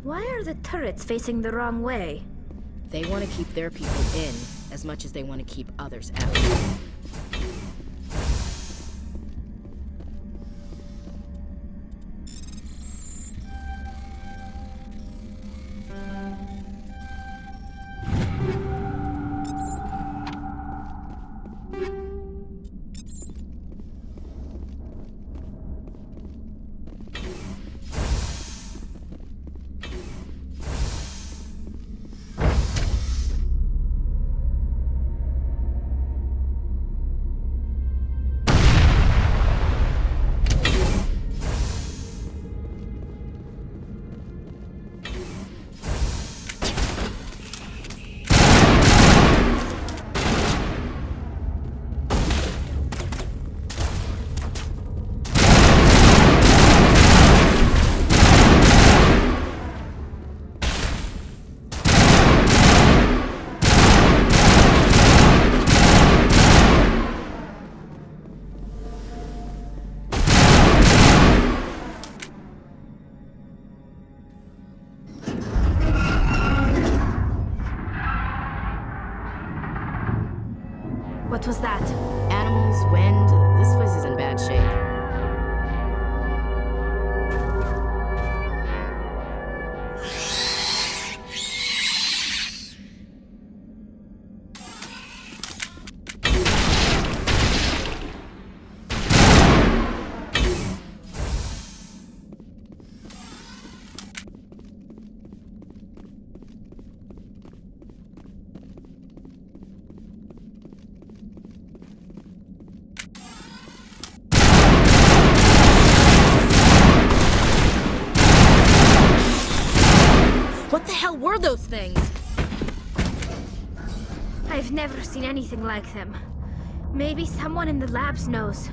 Why are the turrets facing the wrong way? They want to keep their people in as much as they want to keep others out. What was that? Animals, wind, this place is in bad shape. What the hell were those things? I've never seen anything like them. Maybe someone in the labs knows.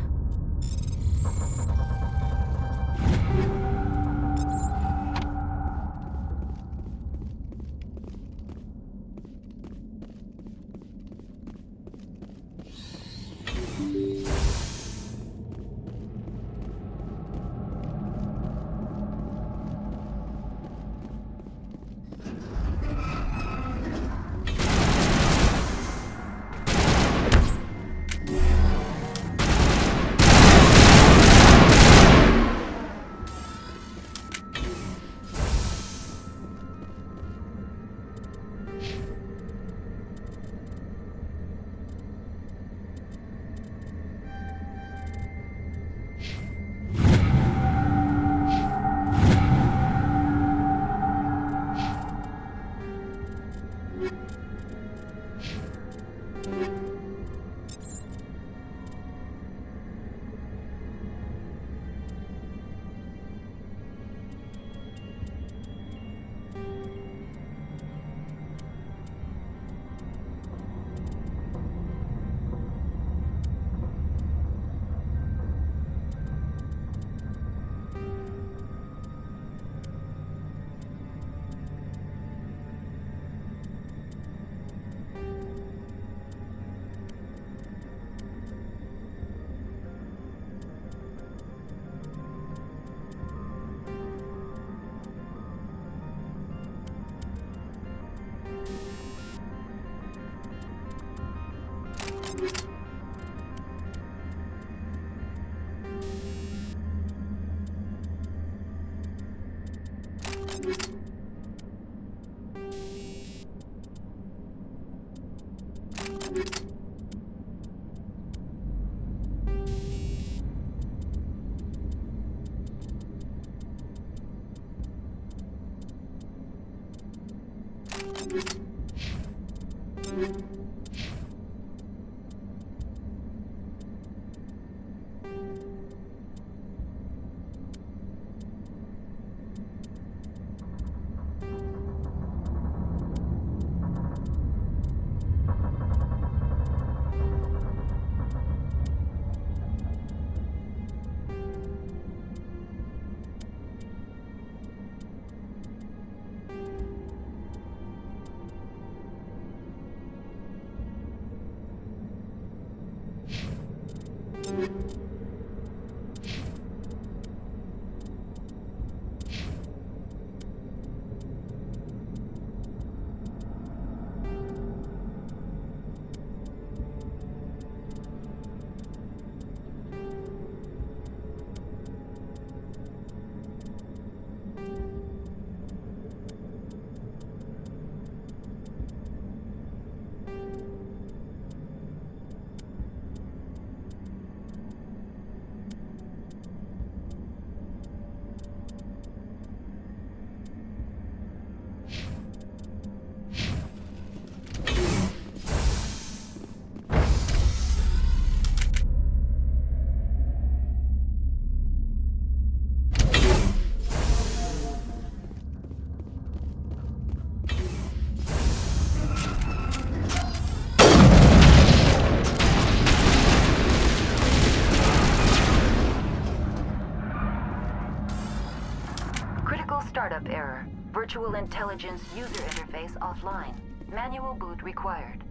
Startup error. Virtual intelligence user interface offline. Manual boot required.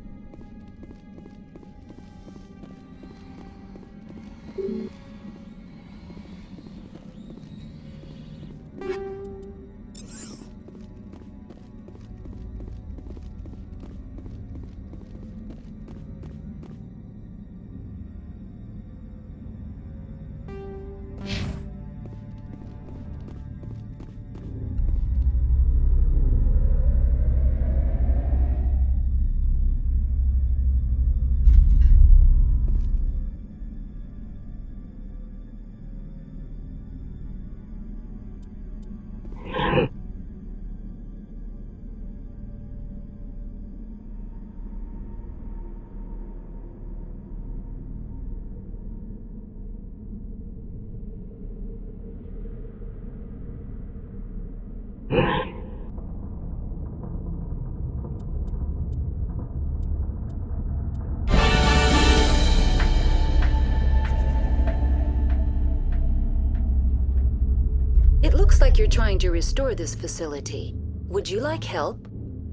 It looks like you're trying to restore this facility. Would you like help?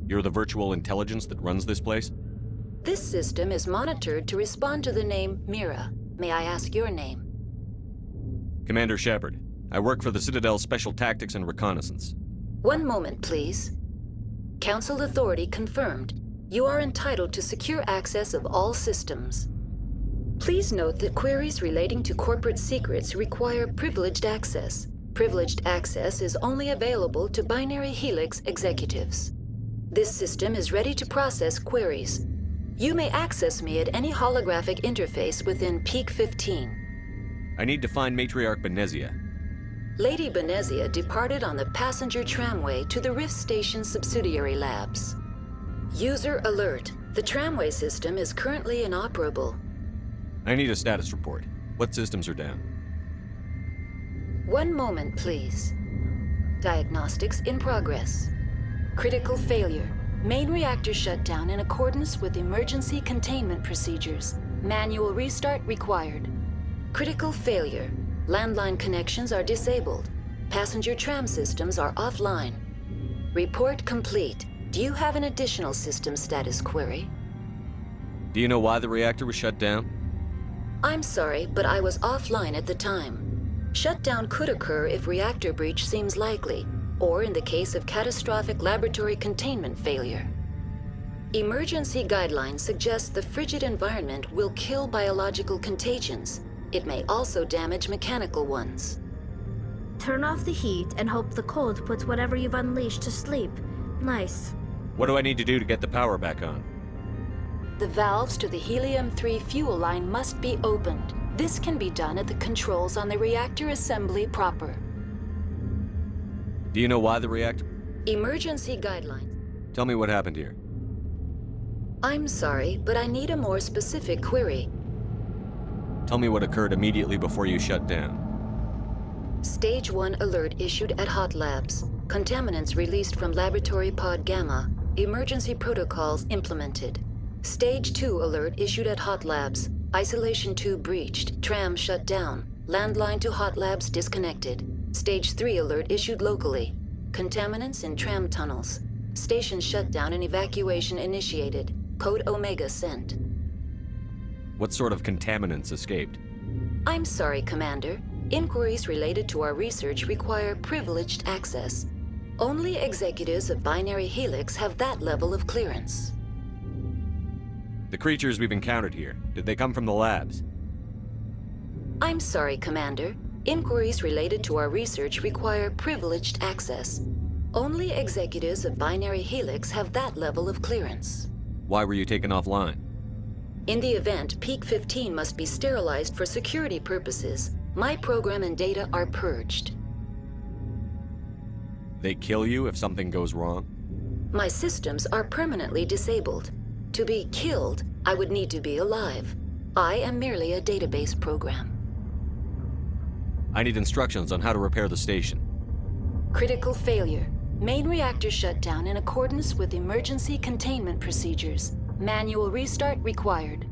You're the virtual intelligence that runs this place? This system is monitored to respond to the name Mira. May I ask your name? Commander Shepard. I work for the Citadel's Special Tactics and Reconnaissance. One moment, please. Council authority confirmed. You are entitled to secure access of all systems. Please note that queries relating to corporate secrets require privileged access. Privileged access is only available to Binary Helix executives. This system is ready to process queries. You may access me at any holographic interface within Peak 15. I need to find Matriarch Benezia. Lady Benezia departed on the passenger tramway to the Rift Station subsidiary labs. User alert. The tramway system is currently inoperable. I need a status report. What systems are down? One moment, please. Diagnostics in progress. Critical failure. Main reactor shut down in accordance with emergency containment procedures. Manual restart required. Critical failure. Landline connections are disabled. Passenger tram systems are offline. Report complete. Do you have an additional system status query? Do you know why the reactor was shut down? I'm sorry, but I was offline at the time. Shutdown could occur if reactor breach seems likely, or in the case of catastrophic laboratory containment failure. Emergency guidelines suggest the frigid environment will kill biological contagions. It may also damage mechanical ones. Turn off the heat and hope the cold puts whatever you've unleashed to sleep. Nice. What do I need to do to get the power back on? The valves to the helium-3 fuel line must be opened. This can be done at the controls on the reactor assembly proper. Do you know why the reactor? Emergency guidelines. Tell me what happened here. I'm sorry, but I need a more specific query. Tell me what occurred immediately before you shut down. Stage 1 alert issued at Hot Labs. Contaminants released from Laboratory Pod Gamma. Emergency protocols implemented. Stage 2 alert issued at Hot Labs. Isolation tube breached. Tram shut down. Landline to Hot Labs disconnected. Stage 3 alert issued locally. Contaminants in tram tunnels. Station shutdown and evacuation initiated. Code Omega sent. What sort of contaminants escaped? I'm sorry, Commander. Inquiries related to our research require privileged access. Only executives of Binary Helix have that level of clearance. The creatures we've encountered here, did they come from the labs? I'm sorry, Commander. Inquiries related to our research require privileged access. Only executives of Binary Helix have that level of clearance. Why were you taken offline? In the event, Peak 15 must be sterilized for security purposes. My program and data are purged. They kill you if something goes wrong? My systems are permanently disabled. To be killed, I would need to be alive. I am merely a database program. I need instructions on how to repair the station. Critical failure. Main reactor shut down in accordance with emergency containment procedures. Manual restart required.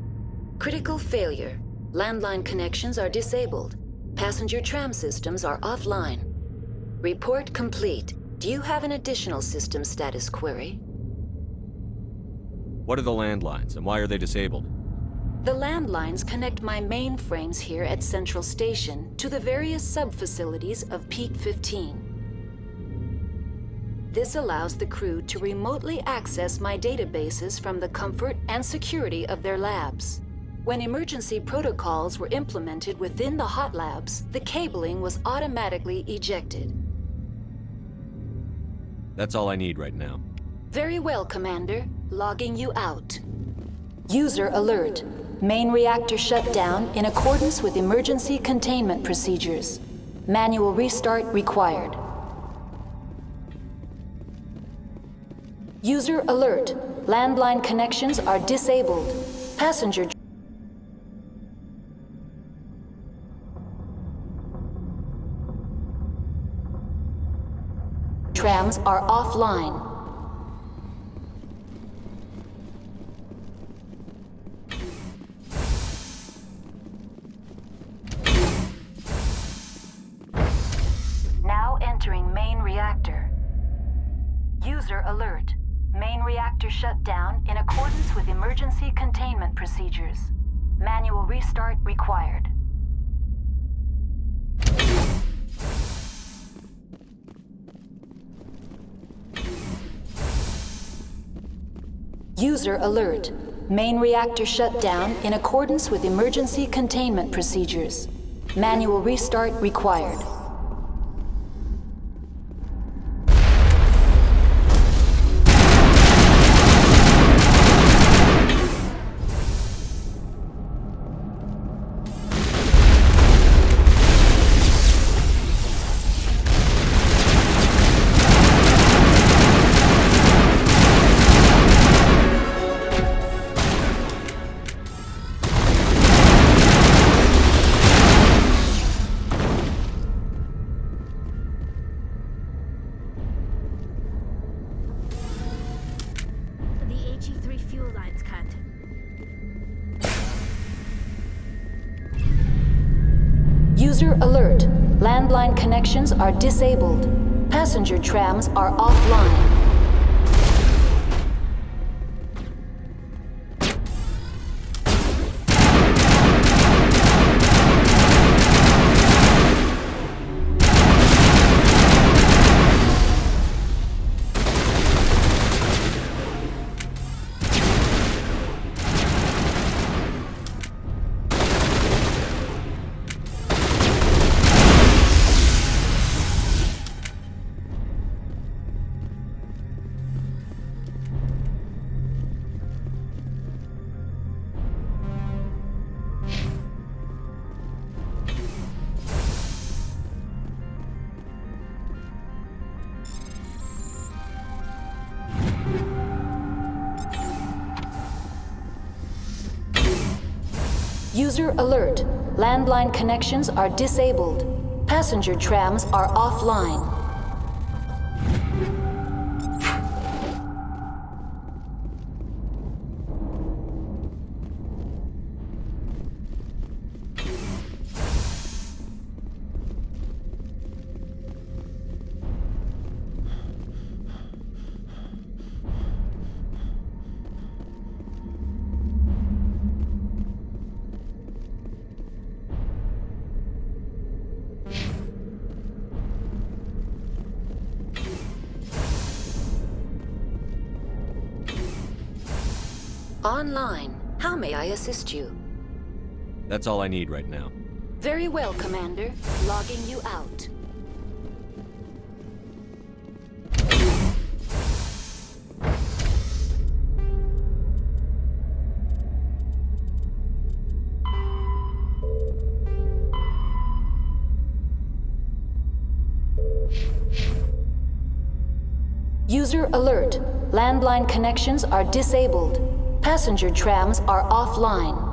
Critical failure. Landline connections are disabled. Passenger tram systems are offline. Report complete. Do you have an additional system status query? What are the landlines, and why are they disabled? The landlines connect my mainframes here at Central Station to the various sub-facilities of Peak 15. This allows the crew to remotely access my databases from the comfort and security of their labs. When emergency protocols were implemented within the hot labs, the cabling was automatically ejected. That's all I need right now. Very well, Commander. Logging you out. User alert. Main reactor shut down in accordance with emergency containment procedures. Manual restart required. User alert. Landline connections are disabled. Passenger trams are offline. Now entering main reactor. User alert. Main reactor shut down in accordance with emergency containment procedures. Manual restart required. User alert. Main reactor shut down in accordance with emergency containment procedures. Manual restart required. The HE3 fuel line's cut. User alert. Landline connections are disabled. Passenger trams are offline. User alert. Landline connections are disabled. Passenger trams are offline. Online. How may I assist you? That's all I need right now. Very well, Commander. Logging you out. User alert. Landline connections are disabled. Passenger trams are offline.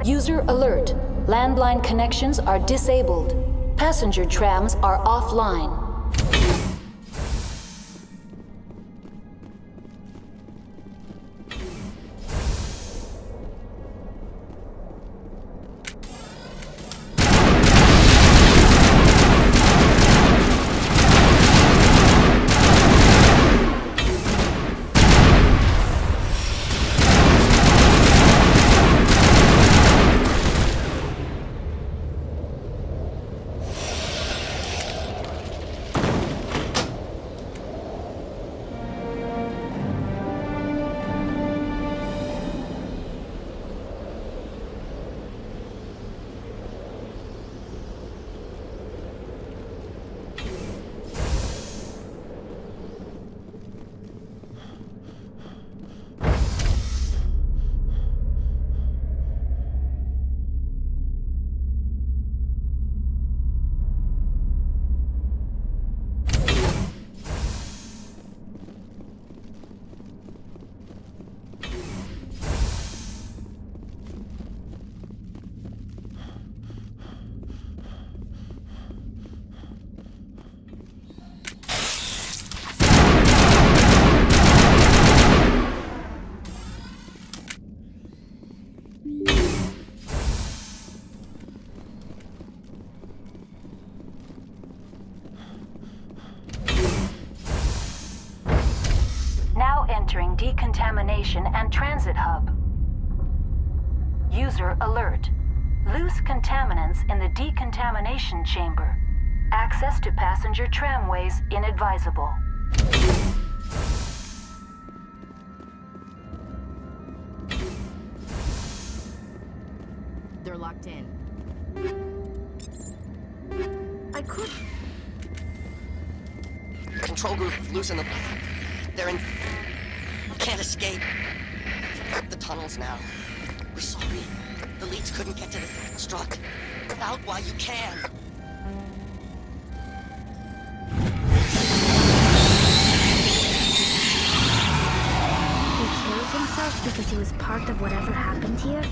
User alert. Landline connections are disabled. Passenger trams are offline. Entering decontamination and transit hub. User alert. Loose contaminants in the decontamination chamber. Access to passenger tramways inadvisable. They're locked in. I could. Control group, loosen them. They're in... Can't escape. The tunnels now. We're sorry. The leads couldn't get to the strut. Get out while you can. He killed himself because he was part of whatever happened here?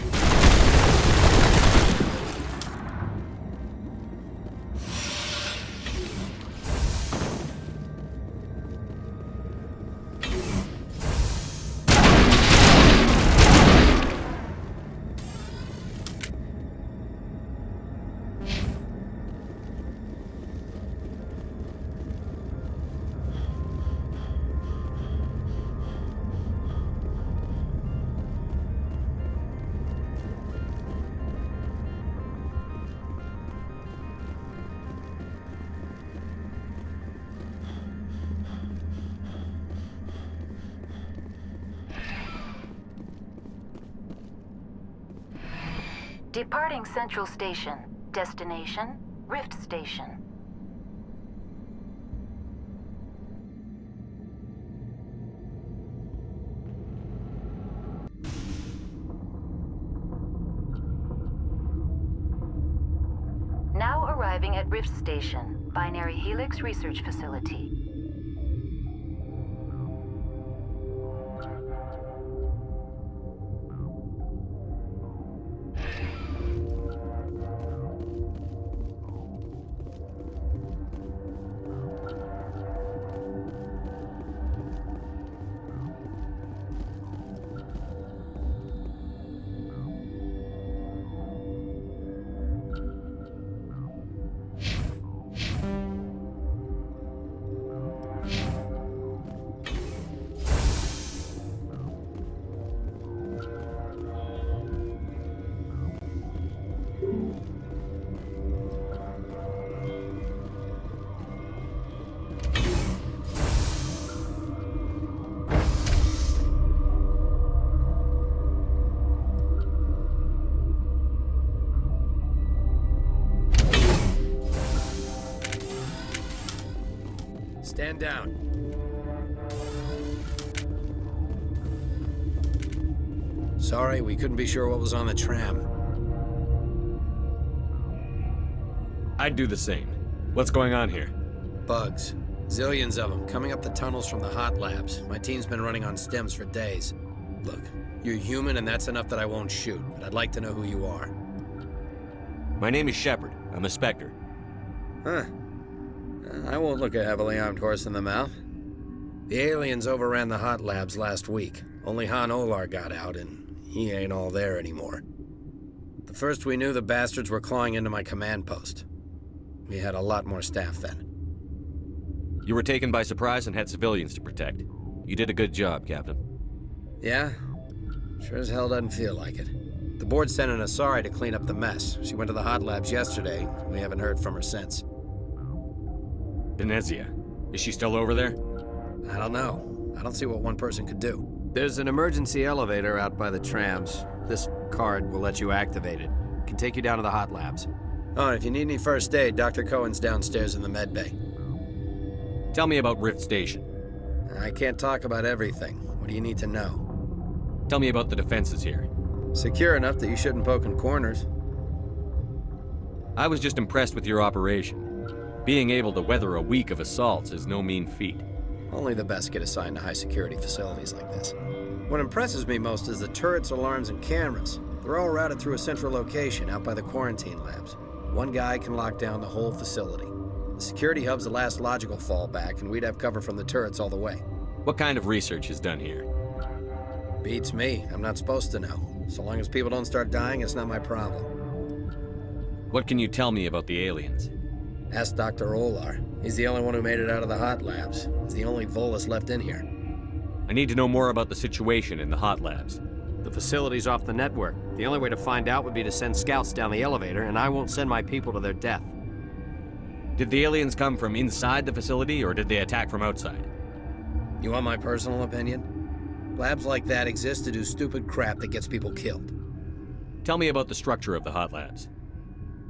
Departing Central Station. Destination, Rift Station. Now arriving at Rift Station, Binary Helix Research Facility. Stand down. Sorry, we couldn't be sure what was on the tram. I'd do the same. What's going on here? Bugs. Zillions of them, coming up the tunnels from the hot labs. My team's been running on stems for days. Look, You're human, and that's enough that I won't shoot, but I'd like to know who you are. My name is Shepard. I'm a Spectre. Huh. I won't look a heavily armed horse in the mouth. The aliens overran the hot labs last week. Only Han Olar got out, and he ain't all there anymore. The first we knew, the bastards were clawing into my command post. We had a lot more staff then. You were taken by surprise and had civilians to protect. You did a good job, Captain. Yeah? Sure as hell doesn't feel like it. The board sent an Asari to clean up the mess. She went to the hot labs yesterday. We haven't heard from her since. Venezia. Is she still over there? I don't know. I don't see what one person could do. There's an emergency elevator out by the trams. This card will let you activate it. It can take you down to the hot labs. Oh, and if you need any first aid, Dr. Cohen's downstairs in the med bay. Tell me about Rift Station. I can't talk about everything. What do you need to know? Tell me about the defenses here. Secure enough that you shouldn't poke in corners. I was just impressed with your operation. Being able to weather a week of assaults is no mean feat. Only the best get assigned to high-security facilities like this. What impresses me most is the turrets, alarms, and cameras. They're all routed through a central location out by the quarantine labs. One guy can lock down the whole facility. The security hub's the last logical fallback, and we'd have cover from the turrets all the way. What kind of research is done here? Beats me. I'm not supposed to know. So long as people don't start dying, it's not my problem. What can you tell me about the aliens? Ask Dr. Olar. He's the only one who made it out of the hot labs. He's the only Volus left in here. I need to know more about the situation in the hot labs. The facility's off the network. The only way to find out would be to send scouts down the elevator, and I won't send my people to their death. Did the aliens come from inside the facility, or did they attack from outside? You want my personal opinion? Labs like that exist to do stupid crap that gets people killed. Tell me about the structure of the hot labs.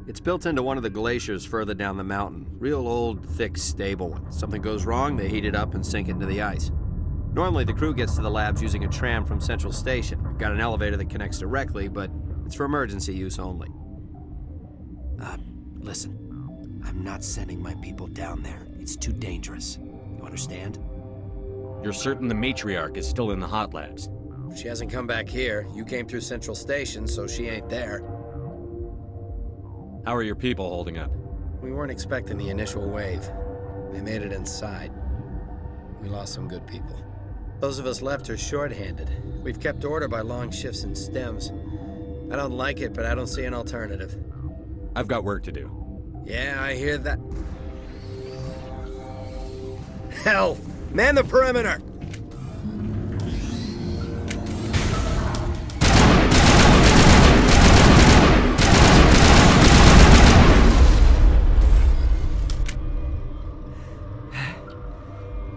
It's built into one of the glaciers further down the mountain. Real old, thick, stable one. Something goes wrong, they heat it up and sink it into the ice. Normally, the crew gets to the labs using a tram from Central Station. We've got an elevator that connects directly, but it's for emergency use only. Listen. I'm not sending my people down there. It's too dangerous. You understand? You're certain the matriarch is still in the hot labs? She hasn't come back here. You came through Central Station, so she ain't there. How are your people holding up? We weren't expecting the initial wave. They made it inside. We lost some good people. Those of us left are short-handed. We've kept order by long shifts and stems. I don't like it, but I don't see an alternative. I've got work to do. Yeah, I hear that. Hell! Man the perimeter!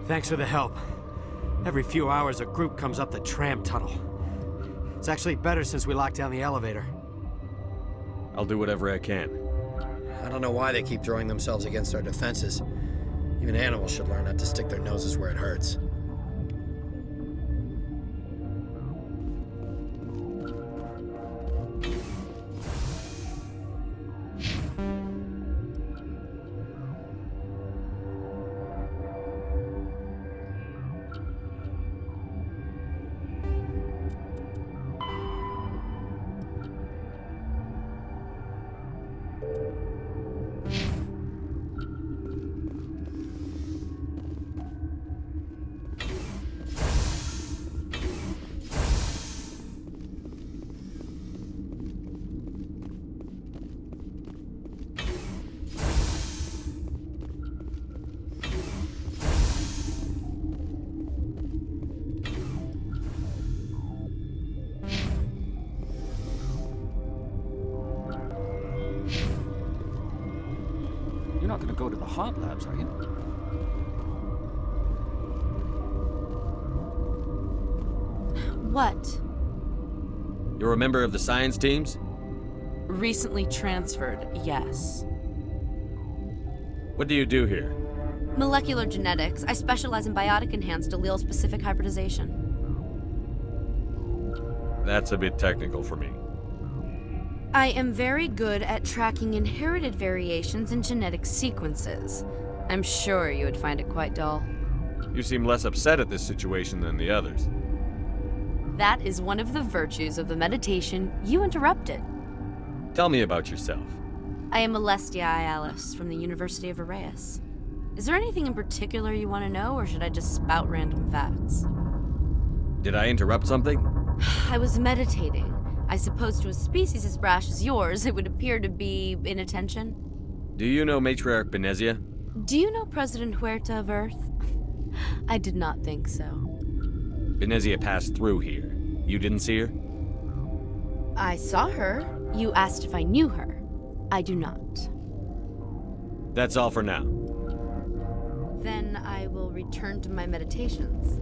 Thanks for the help. Every few hours, a group comes up the tram tunnel. It's actually better since we locked down the elevator. I'll do whatever I can. I don't know why they keep throwing themselves against our defenses. Even animals should learn not to stick their noses where it hurts. You're not going to go to the hot labs, are you? What? You're a member of the science teams? Recently transferred, yes. What do you do here? Molecular genetics. I specialize in biotic-enhanced allele-specific hybridization. That's a bit technical for me. I am very good at tracking inherited variations in genetic sequences. I'm sure you would find it quite dull. You seem less upset at this situation than the others. That is one of the virtues of the meditation you interrupted. Tell me about yourself. I am Alestia Ialis from the University of Arraeus. Is there anything in particular you want to know, or should I just spout random facts? Did I interrupt something? I was meditating. I suppose to a species as brash as yours, it would appear to be inattention. Do you know Matriarch Benezia? Do you know President Huerta of Earth? I did not think so. Benezia passed through here. You didn't see her? I saw her. You asked if I knew her. I do not. That's all for now. Then I will return to my meditations.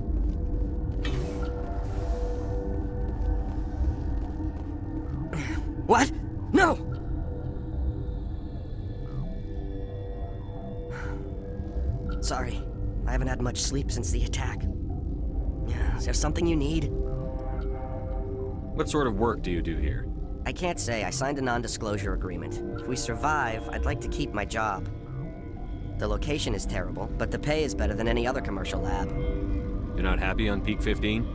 What? No! Sorry, I haven't had much sleep since the attack. Is there something you need? What sort of work do you do here? I can't say. I signed a non-disclosure agreement. If we survive, I'd like to keep my job. The location is terrible, but the pay is better than any other commercial lab. You're not happy on Peak 15?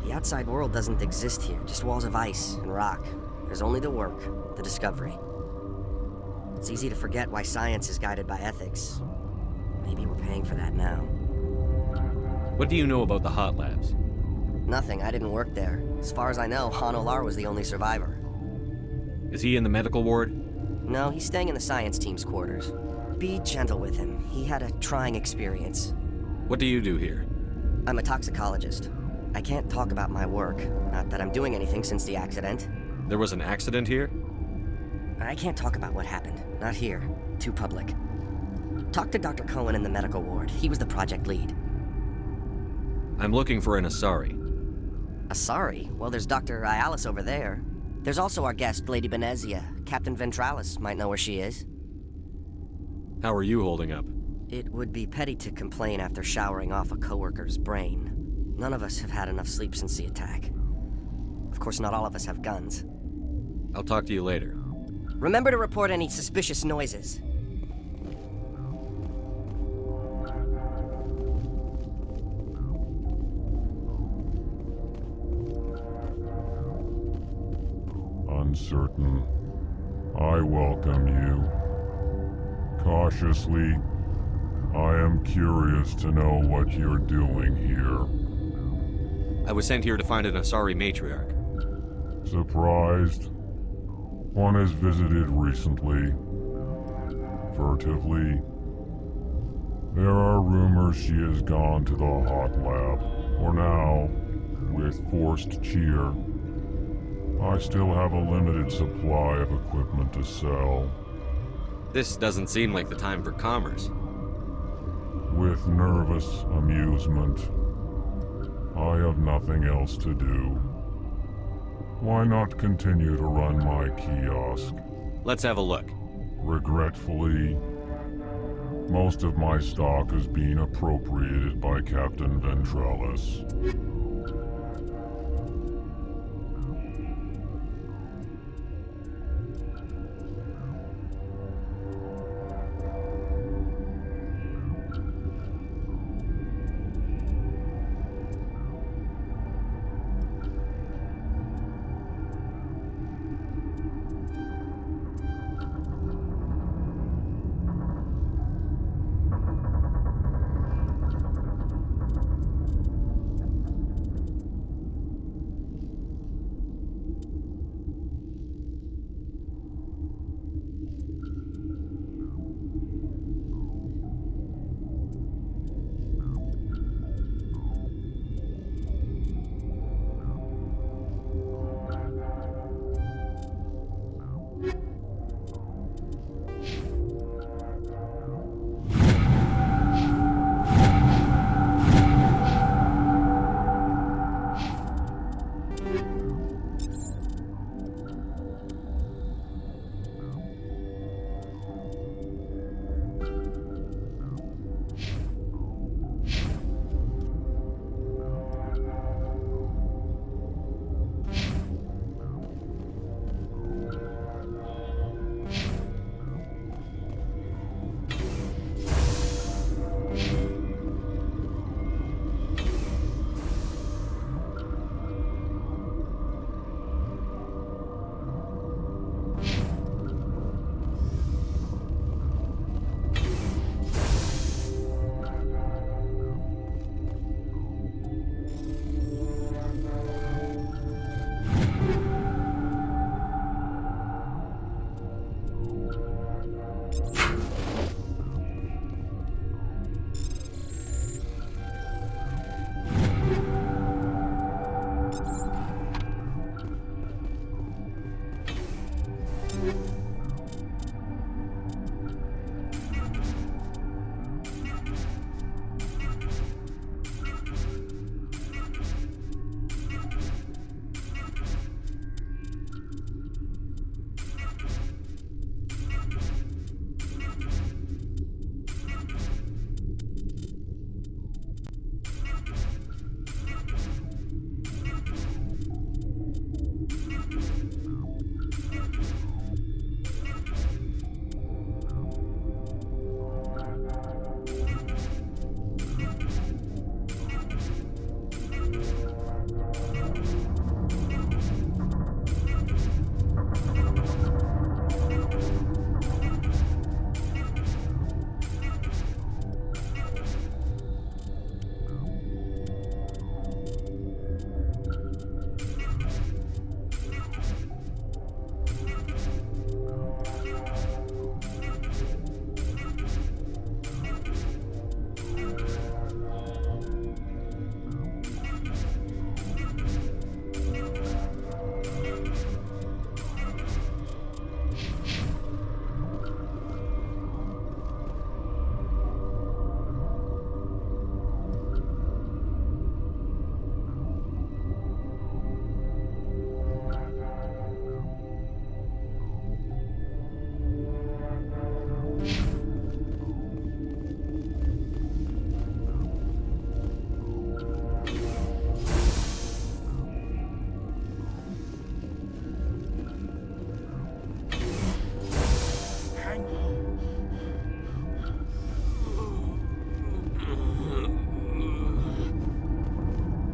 The outside world doesn't exist here, just walls of ice and rock. There's only the work, the discovery. It's easy to forget why science is guided by ethics. Maybe we're paying for that now. What do you know about the hot labs? Nothing, I didn't work there. As far as I know, Han Olar was the only survivor. Is he in the medical ward? No, he's staying in the science team's quarters. Be gentle with him. He had a trying experience. What do you do here? I'm a toxicologist. I can't talk about my work. Not that I'm doing anything since the accident. There was an accident here? I can't talk about what happened. Not here. Too public. Talk to Dr. Cohen in the medical ward. He was the project lead. I'm looking for an Asari. Asari? Well, there's Dr. Ialis over there. There's also our guest, Lady Benezia. Captain Ventralis might know where she is. How are you holding up? It would be petty to complain after showering off a coworker's brain. None of us have had enough sleep since the attack. Of course, not all of us have guns. I'll talk to you later. Remember to report any suspicious noises. Uncertain. I welcome you. Cautiously, I am curious to know what you're doing here. I was sent here to find an Asari matriarch. Surprised? One has visited recently. Furtively. There are rumors she has gone to the hot lab. For now, with forced cheer, I still have a limited supply of equipment to sell. This doesn't seem like the time for commerce. With nervous amusement. I have nothing else to do. Why not continue to run my kiosk? Let's have a look. Regretfully, most of my stock is being appropriated by Captain Ventralis.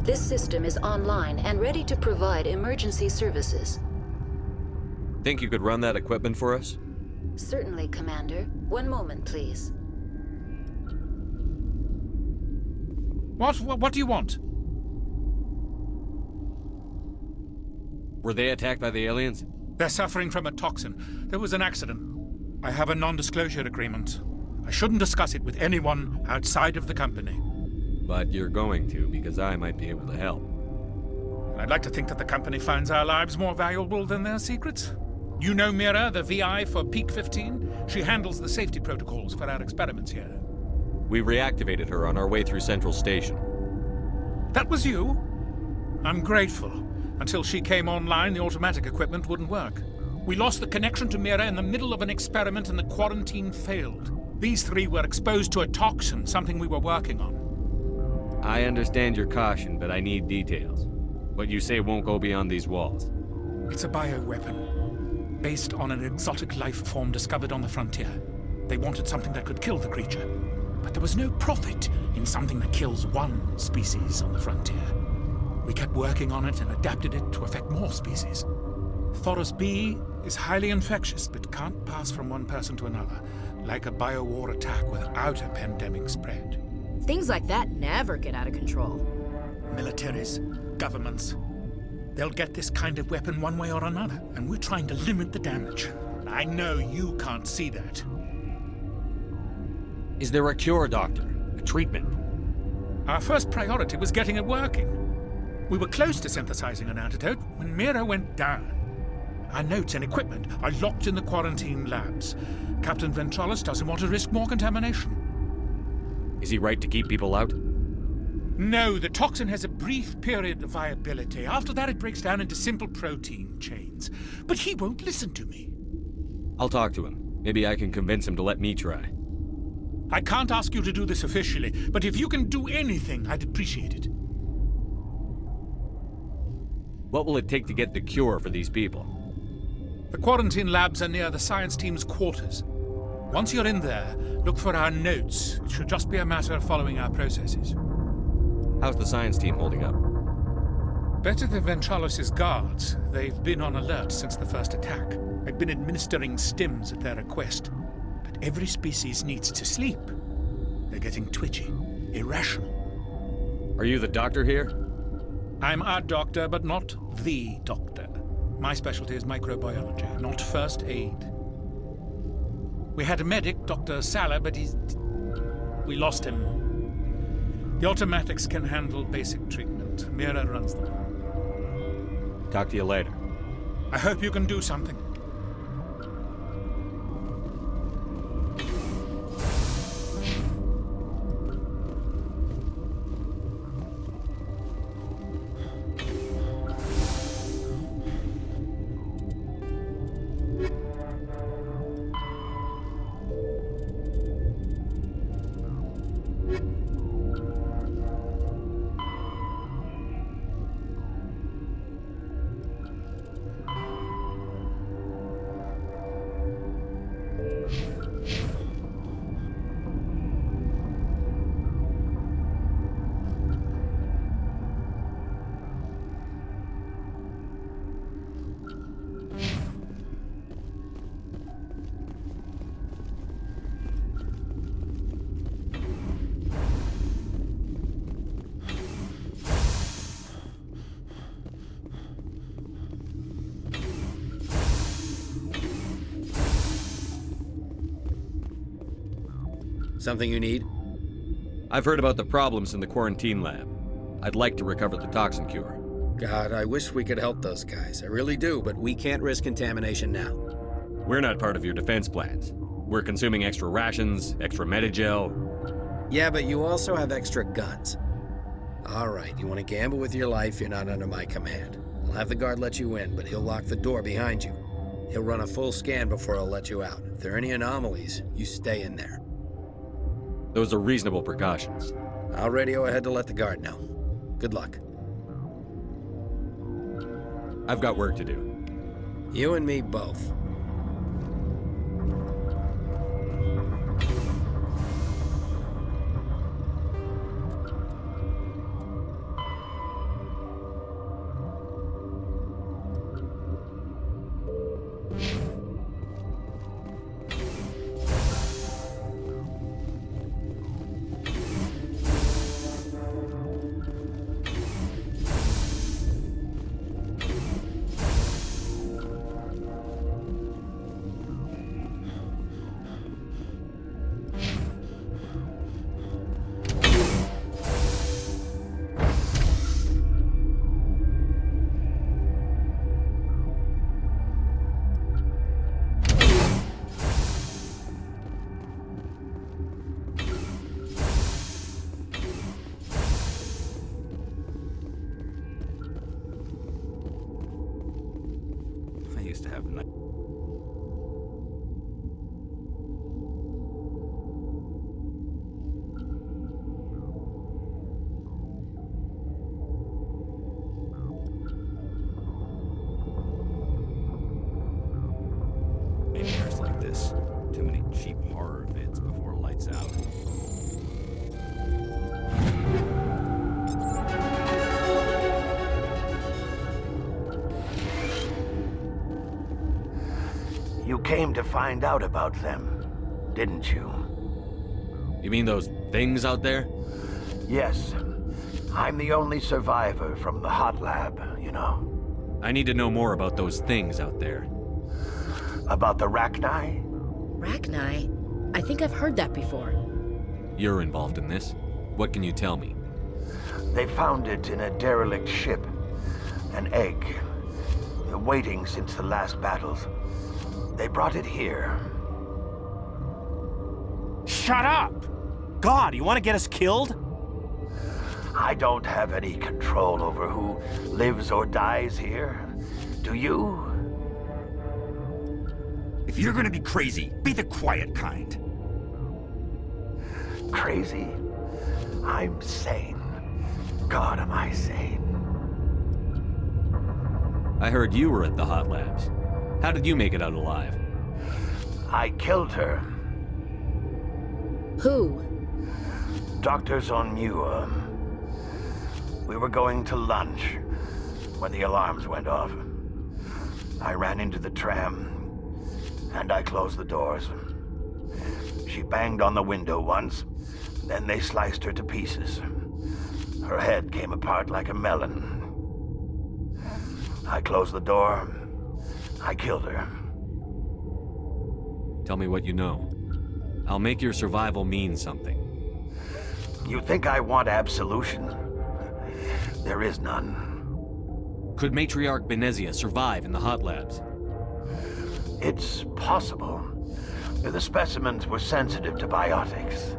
This system is online and ready to provide emergency services. Think you could run that equipment for us? Certainly, Commander. One moment, please. What do you want? Were they attacked by the aliens? They're suffering from a toxin. There was an accident. I have a non-disclosure agreement. I shouldn't discuss it with anyone outside of the company. But you're going to, because I might be able to help. I'd like to think that the company finds our lives more valuable than their secrets. You know Mira, the VI for Peak 15? She handles the safety protocols for our experiments here. We reactivated her on our way through Central Station. That was you? I'm grateful. Until she came online, the automatic equipment wouldn't work. We lost the connection to Mira in the middle of an experiment and the quarantine failed. These three were exposed to a toxin, something we were working on. I understand your caution, but I need details. What you say won't go beyond these walls. It's a bioweapon, based on an exotic life form discovered on the frontier. They wanted something that could kill the creature. But there was no profit in something that kills one species on the frontier. We kept working on it and adapted it to affect more species. Thoros B is highly infectious, but can't pass from one person to another, like a biowar attack without a pandemic spread. Things like that never get out of control. Militaries, governments, they'll get this kind of weapon one way or another, and we're trying to limit the damage. I know you can't see that. Is there a cure, Doctor? A treatment? Our first priority was getting it working. We were close to synthesizing an antidote when Mira went down. Our notes and equipment are locked in the quarantine labs. Captain Ventralis doesn't want to risk more contamination. Is he right to keep people out? No, the toxin has a brief period of viability. After that, it breaks down into simple protein chains. But he won't listen to me. I'll talk to him. Maybe I can convince him to let me try. I can't ask you to do this officially, but if you can do anything, I'd appreciate it. What will it take to get the cure for these people? The quarantine labs are near the science team's quarters. Once you're in there, look for our notes. It should just be a matter of following our processes. How's the science team holding up? Better than Ventralis' guards. They've been on alert since the first attack. I've been administering stims at their request. But every species needs to sleep. They're getting twitchy, irrational. Are you the doctor here? I'm a doctor, but not the doctor. My specialty is microbiology, not first aid. We had a medic, Dr. Sala, but we lost him. The automatics can handle basic treatment. Mira runs them. Talk to you later. I hope you can do something. Something you need? I've heard about the problems in the quarantine lab. I'd like to recover the toxin cure. God, I wish we could help those guys. I really do, but we can't risk contamination now. We're not part of your defense plans. We're consuming extra rations, extra Medigel. Yeah, but you also have extra guns. All right, you want to gamble with your life, you're not under my command. I'll have the guard let you in, but he'll lock the door behind you. He'll run a full scan before he'll let you out. If there are any anomalies, you stay in there. Those are reasonable precautions. I'll radio ahead to let the guard know. Good luck. I've got work to do. You and me both. came to find out about them, didn't you? You mean those things out there? Yes. I'm the only survivor from the hot lab, you know. I need to know more about those things out there. About the Rachni? Rachni? I think I've heard that before. You're involved in this. What can you tell me? They found it in a derelict ship. An egg. Waiting since the last battles. They brought it here. Shut up! God, you want to get us killed? I don't have any control over who lives or dies here. Do you? If you're gonna be crazy, be the quiet kind. Crazy? I'm sane. God, am I sane. I heard you were at the hot labs. How did you make it out alive? I killed her. Who? Doctors on Muir. We were going to lunch when the alarms went off. I ran into the tram, and I closed the doors. She banged on the window once, then they sliced her to pieces. Her head came apart like a melon. I closed the door. I killed her. Tell me what you know. I'll make your survival mean something. You think I want absolution? There is none. Could Matriarch Benezia survive in the hot labs? It's possible. The specimens were sensitive to biotics.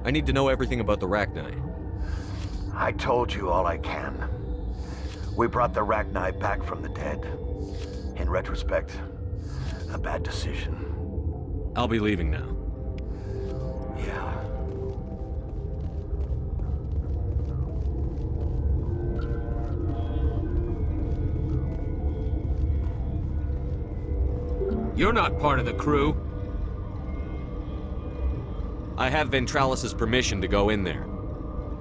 I need to know everything about the Rachni. I told you all I can. We brought the Rachni back from the dead. In retrospect, a bad decision. I'll be leaving now. Yeah. You're not part of the crew. I have Ventralis's permission to go in there.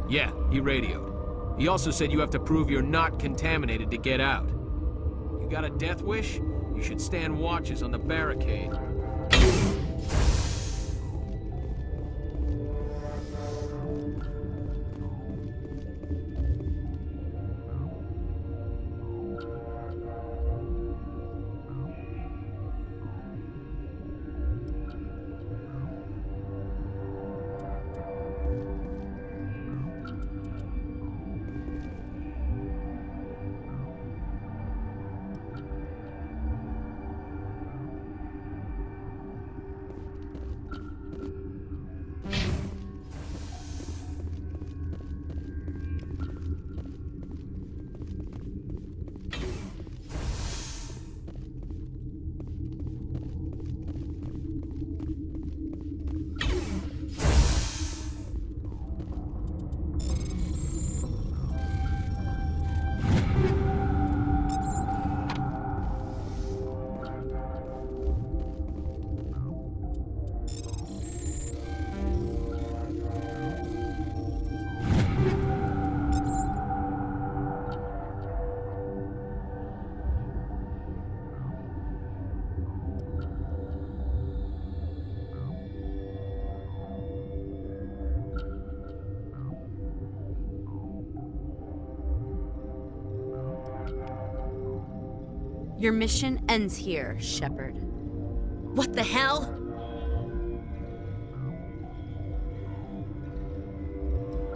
Yeah, he radioed. He also said you have to prove you're not contaminated to get out. You got a death wish? You should stand watches on the barricade. Your mission ends here, Shepard. What the hell?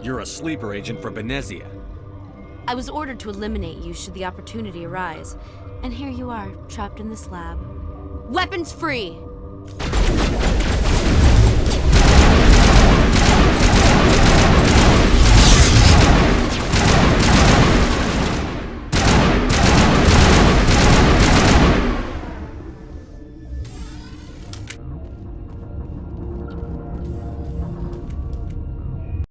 You're a sleeper agent for Benezia. I was ordered to eliminate you should the opportunity arise. And here you are, trapped in this lab. Weapons free!